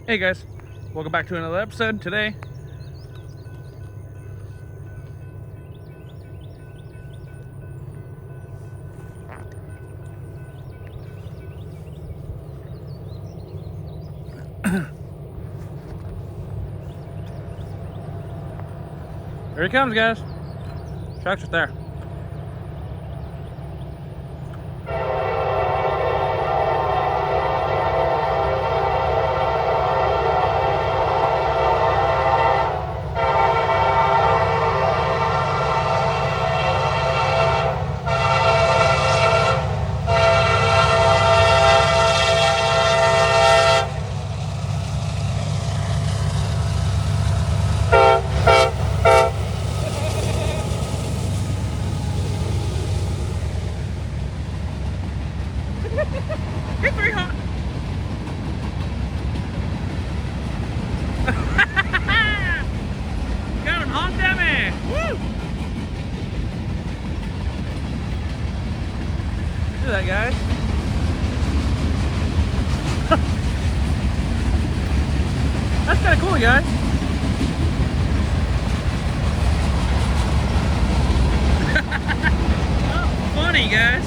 Hey guys, welcome back to another episode today. Here he comes, guys. Truck's right there. Get three hot. Got him honked at me. Woo! Look at that, guys. That's kind of cool, guys. Oh, funny, guys.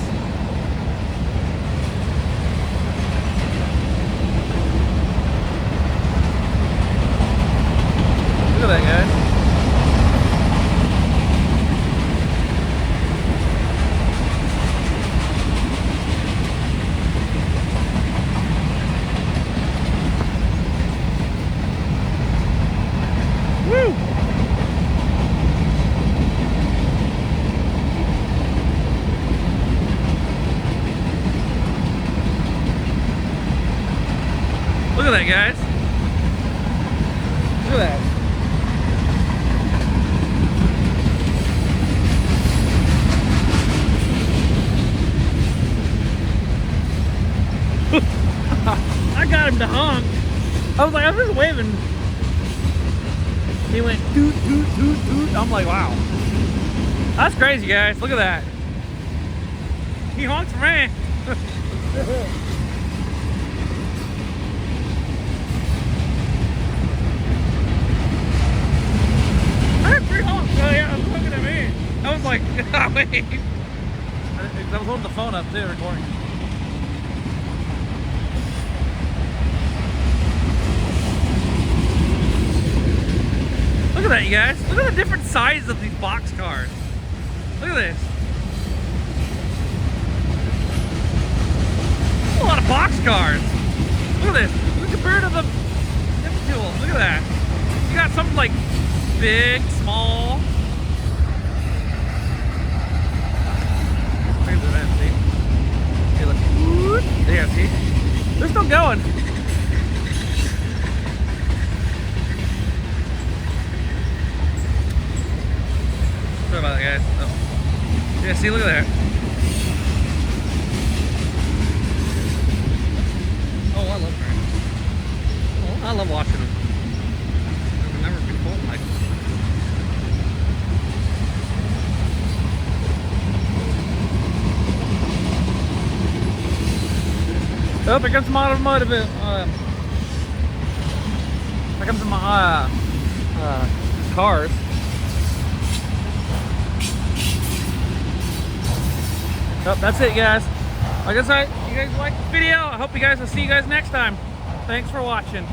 Look at that, guys. Woo! Look at that, guys. Look at that. I got him to honk. I was just waving. He went toot, toot, toot, toot. I'm like, wow. That's crazy, guys. Look at that. He honked for me. I had three honks. Oh, yeah, I was looking at me. I was like, wait. I was holding the phone up too, recording. Look at that, you guys. Look at the different sizes of these box cars. Look at this. A lot of box cars. Look at this. Look compared to the different tools. Look at that. You got something like big, small. Look at that, see? Hey, look. There, see? They're still going. Sorry about that, guys. Oh. Yeah, see, look at that. Oh, I love her. Oh, I love watching them. I've never been cold like this. Oh, here comes some automotive. Here comes some cars. Oh, that's it, guys. Like I said, you guys like the video. I hope you guys will see you guys next time. Thanks for watching.